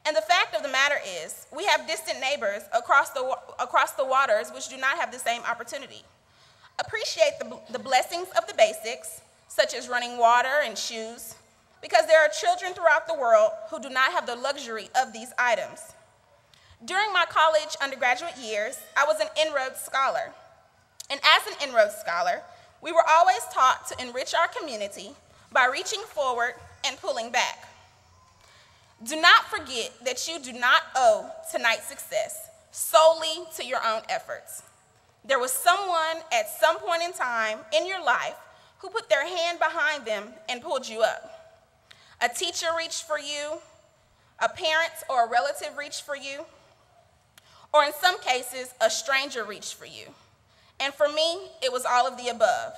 And the fact of the matter is, we have distant neighbors across the waters which do not have the same opportunity. Appreciate the blessings of the basics, such as running water and shoes, because there are children throughout the world who do not have the luxury of these items. During my college undergraduate years, I was an En-ROADS scholar. And as an En-ROADS scholar, we were always taught to enrich our community by reaching forward and pulling back. Do not forget that you do not owe tonight's success solely to your own efforts. There was someone at some point in time in your life who put their hand behind them and pulled you up. A teacher reached for you, a parent or a relative reached for you, or in some cases, a stranger reached for you. And for me, it was all of the above.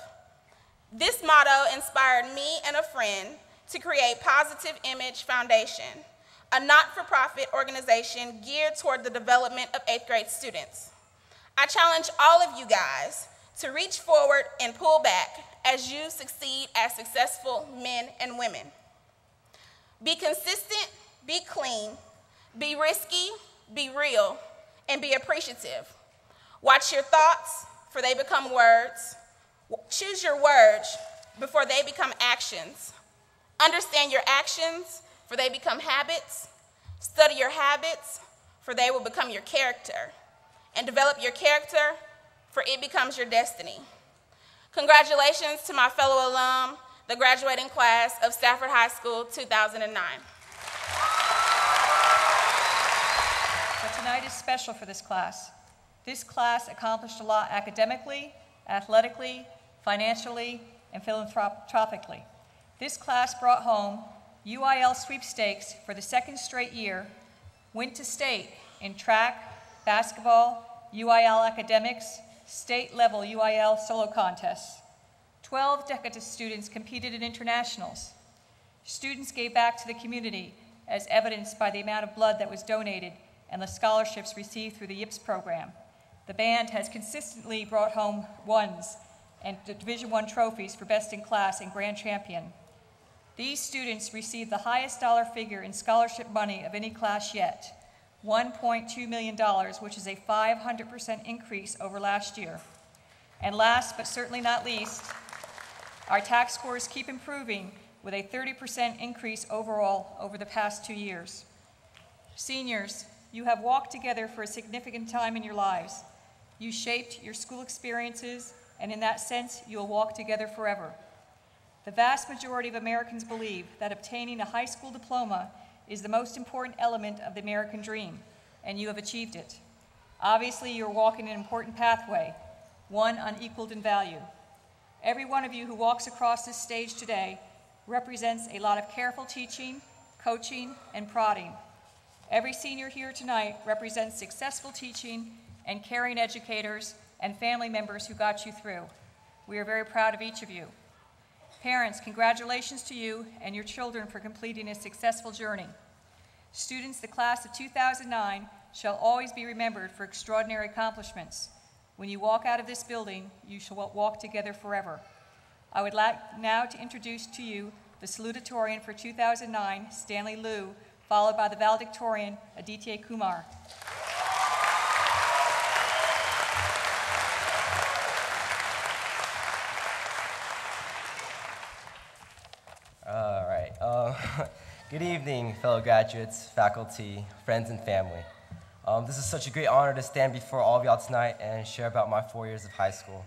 This motto inspired me and a friend to create Positive Image Foundation, a not-for-profit organization geared toward the development of 8th grade students. I challenge all of you guys to reach forward and pull back as you succeed as successful men and women. Be consistent, be clean, be risky, be real, and be appreciative. Watch your thoughts, for they become words. Choose your words before they become actions. Understand your actions, for they become habits. Study your habits, for they will become your character. And develop your character, for it becomes your destiny. Congratulations to my fellow alum, the graduating class of Stafford High School 2009. So tonight is special for this class. This class accomplished a lot academically, athletically, financially, and philanthropically. This class brought home UIL sweepstakes for the second straight year, went to state in track, basketball, UIL academics, state-level UIL solo contests. 12 DECA students competed in internationals. Students gave back to the community, as evidenced by the amount of blood that was donated and the scholarships received through the YIPS program. The band has consistently brought home ones and Division I trophies for Best in Class and Grand Champion. These students received the highest dollar figure in scholarship money of any class yet, $1.2 million, which is a 500% increase over last year. And last but certainly not least, our tax scores keep improving with a 30% increase overall over the past 2 years. Seniors, you have walked together for a significant time in your lives. You shaped your school experiences, and in that sense, you will walk together forever. The vast majority of Americans believe that obtaining a high school diploma is the most important element of the American dream, and you have achieved it. Obviously, you're walking an important pathway, one unequaled in value. Every one of you who walks across this stage today represents a lot of careful teaching, coaching, and prodding. Every senior here tonight represents successful teaching and caring educators and family members who got you through. We are very proud of each of you. Parents, congratulations to you and your children for completing a successful journey. Students, the class of 2009 shall always be remembered for extraordinary accomplishments. When you walk out of this building, you shall walk together forever. I would like now to introduce to you the salutatorian for 2009, Stanley Liu, followed by the valedictorian, Aditya Kumar. All right. Good evening, fellow graduates, faculty, friends, and family. This is such a great honor to stand before all of y'all tonight and share about my 4 years of high school.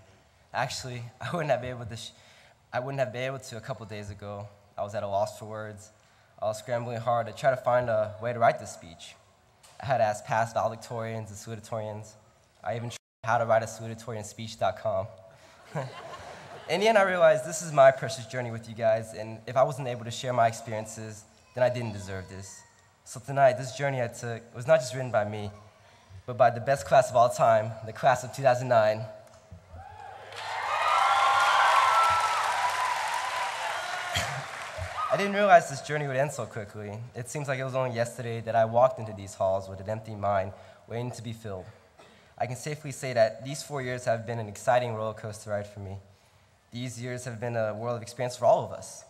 Actually, I wouldn't have been able to a couple days ago. I was at a loss for words. I was scrambling hard to try to find a way to write this speech. I had asked past valedictorians and salutatorians. I even tried how to write a salutatorianspeech.com. In the end, I realized this is my precious journey with you guys, and if I wasn't able to share my experiences, then I didn't deserve this. So tonight, this journey I took was not just written by me, but by the best class of all time, the class of 2009. I didn't realize this journey would end so quickly. It seems like it was only yesterday that I walked into these halls with an empty mind, waiting to be filled. I can safely say that these 4 years have been an exciting roller coaster ride for me. These years have been a world of experience for all of us.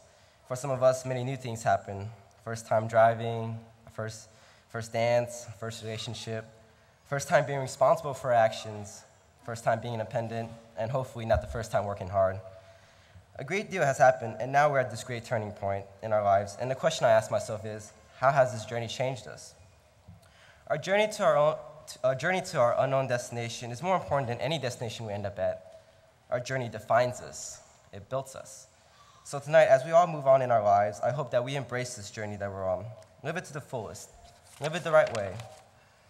For some of us, many new things happen. First time driving, first First dance, first relationship, first time being responsible for actions, first time being independent, and hopefully not the first time working hard. A great deal has happened, and now we're at this great turning point in our lives, and the question I ask myself is, how has this journey changed us? Our journey to our unknown destination is more important than any destination we end up at. Our journey defines us. It builds us. So tonight, as we all move on in our lives, I hope that we embrace this journey that we're on. Live it to the fullest. Live it the right way.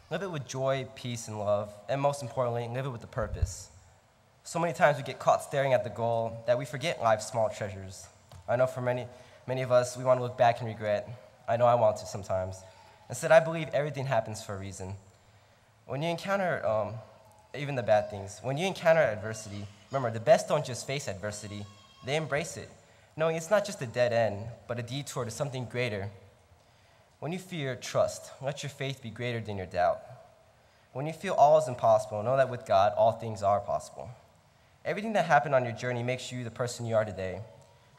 Live it with joy, peace, and love, and most importantly, live it with a purpose. So many times we get caught staring at the goal that we forget life's small treasures. I know for many of us, we want to look back and regret. I know I want to sometimes. Instead, I believe everything happens for a reason. When you encounter, even the bad things, when you encounter adversity, remember, the best don't just face adversity, they embrace it, knowing it's not just a dead end, but a detour to something greater. When you fear, trust. Let your faith be greater than your doubt. When you feel all is impossible, know that with God, all things are possible. Everything that happened on your journey makes you the person you are today.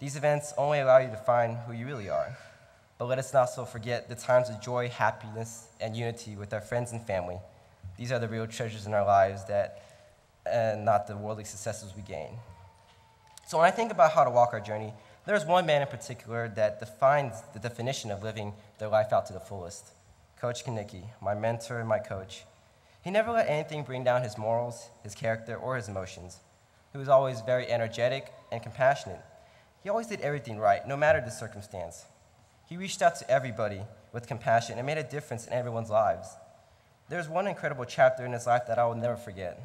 These events only allow you to find who you really are. But let us not so forget the times of joy, happiness, and unity with our friends and family. These are the real treasures in our lives and not the worldly successes we gain. So when I think about how to walk our journey, there's one man in particular that defines the definition of living their life out to the fullest. Coach Kaniki, my mentor and my coach. He never let anything bring down his morals, his character, or his emotions. He was always very energetic and compassionate. He always did everything right, no matter the circumstance. He reached out to everybody with compassion and made a difference in everyone's lives. There's one incredible chapter in his life that I will never forget.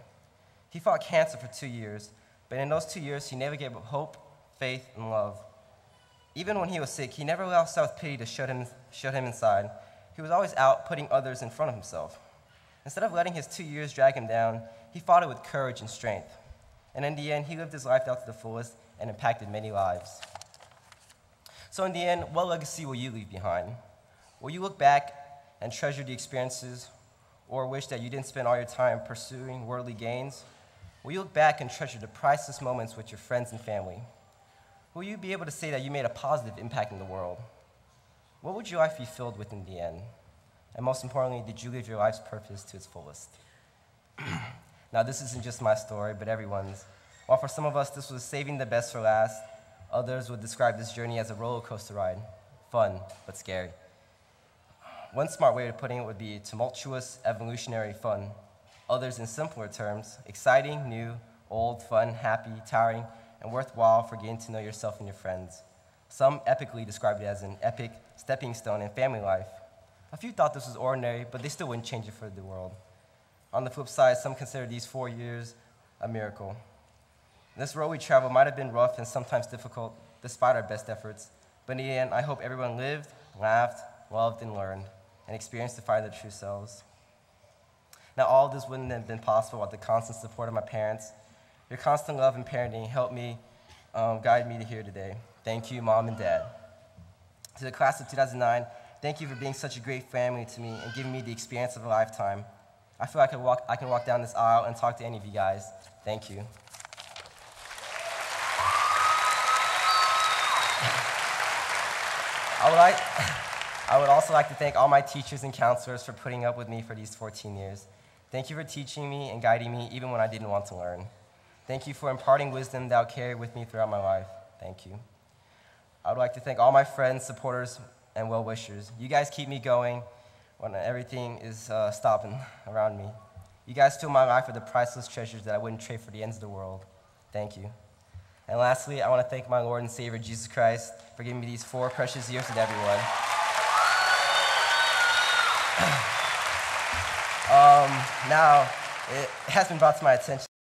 He fought cancer for 2 years, but in those 2 years, he never gave up hope, faith, and love. Even when he was sick, he never allowed self-pity to shut him inside. He was always out putting others in front of himself. Instead of letting his 2 years drag him down, he fought it with courage and strength. And in the end, he lived his life out to the fullest and impacted many lives. So in the end, what legacy will you leave behind? Will you look back and treasure the experiences, or wish that you didn't spend all your time pursuing worldly gains? Will you look back and treasure the priceless moments with your friends and family? Will you be able to say that you made a positive impact in the world? What would your life be filled with in the end? And most importantly, did you live your life's purpose to its fullest? Now, this isn't just my story, but everyone's. While for some of us, this was saving the best for last, others would describe this journey as a roller coaster ride. Fun, but scary. One smart way of putting it would be tumultuous, evolutionary fun. Others, in simpler terms, exciting, new, old, fun, happy, tiring, and worthwhile for getting to know yourself and your friends. Some epically described it as an epic stepping stone in family life. A few thought this was ordinary, but they still wouldn't change it for the world. On the flip side, some consider these 4 years a miracle. This road we traveled might have been rough and sometimes difficult, despite our best efforts, but in the end, I hope everyone lived, laughed, loved, and learned, and experienced to find their true selves. Now, all of this wouldn't have been possible without the constant support of my parents. Your constant love and parenting helped me, guide me to here today. Thank you, Mom and Dad. To the class of 2009, thank you for being such a great family to me and giving me the experience of a lifetime. I feel like I can walk down this aisle and talk to any of you guys. Thank you. I would also like to thank all my teachers and counselors for putting up with me for these 14 years. Thank you for teaching me and guiding me even when I didn't want to learn. Thank you for imparting wisdom that I'll carry with me throughout my life. Thank you. I would like to thank all my friends, supporters, and well-wishers. You guys keep me going when everything is stopping around me. You guys fill my life with the priceless treasures that I wouldn't trade for the ends of the world. Thank you. And lastly, I want to thank my Lord and Savior, Jesus Christ, for giving me these 4 precious years with everyone. Now, it has been brought to my attention